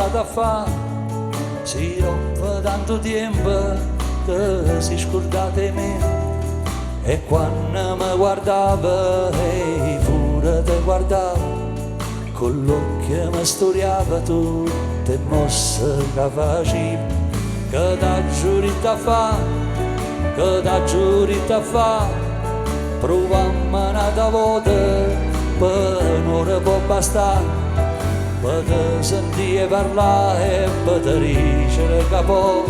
imparato a fare, si rompe tanto tempo che si scordate me. E quando mi guardava e pure te guardavo, con l'occhio mi storiava tutte mosse che facevi, che da giurita fa, che da giurita fa, provammo un'altra volta, per un'ora può bastare, per te sentire parlare e per te dicere che poi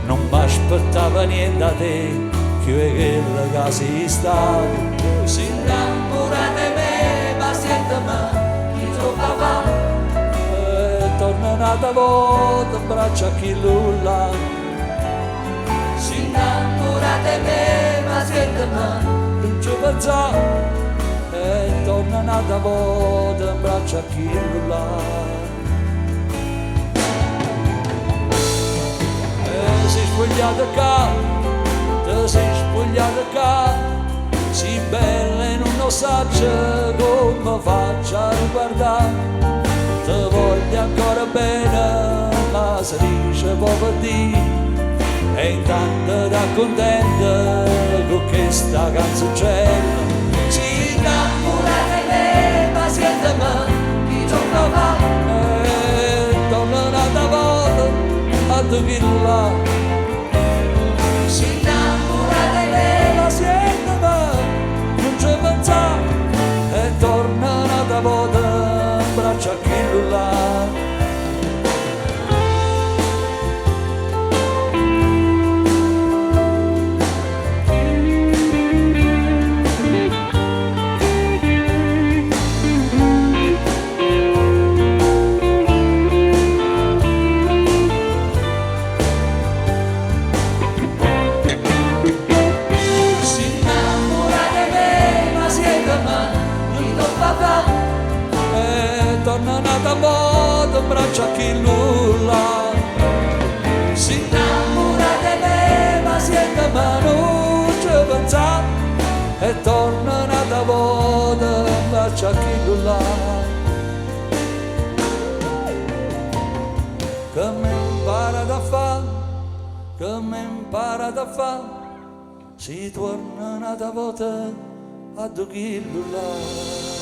non mi aspettava niente da te, che quella che si stava. Si innamora di me, ma siete chi trova va, e torna un'altra volta in braccio a chi lulla. Si innamora di me, ma siete non ci pensa, e torna un'altra volta in braccio a chi lulla. E si spogliata qua, te sei spogliata qua, si bella in un ossaggio come faccio a riguardare, te voglio ancora bene, ma si dice poco di, e intanto da contenta con questa canzoncella. Si innamora di me, ma siete me, chi torna va, e torna un'altra volta a tu chi là. E torna un'altra volta in braccio a chi là. Torna un'altra volta in braccio a chi lulla. Si innamora di me, ma siete ma non ci pensa, e torna un'altra volta in braccio a chi lulla. Che mi impara da fa, che mi impara da fa, si torna un'altra volta a chi lulla.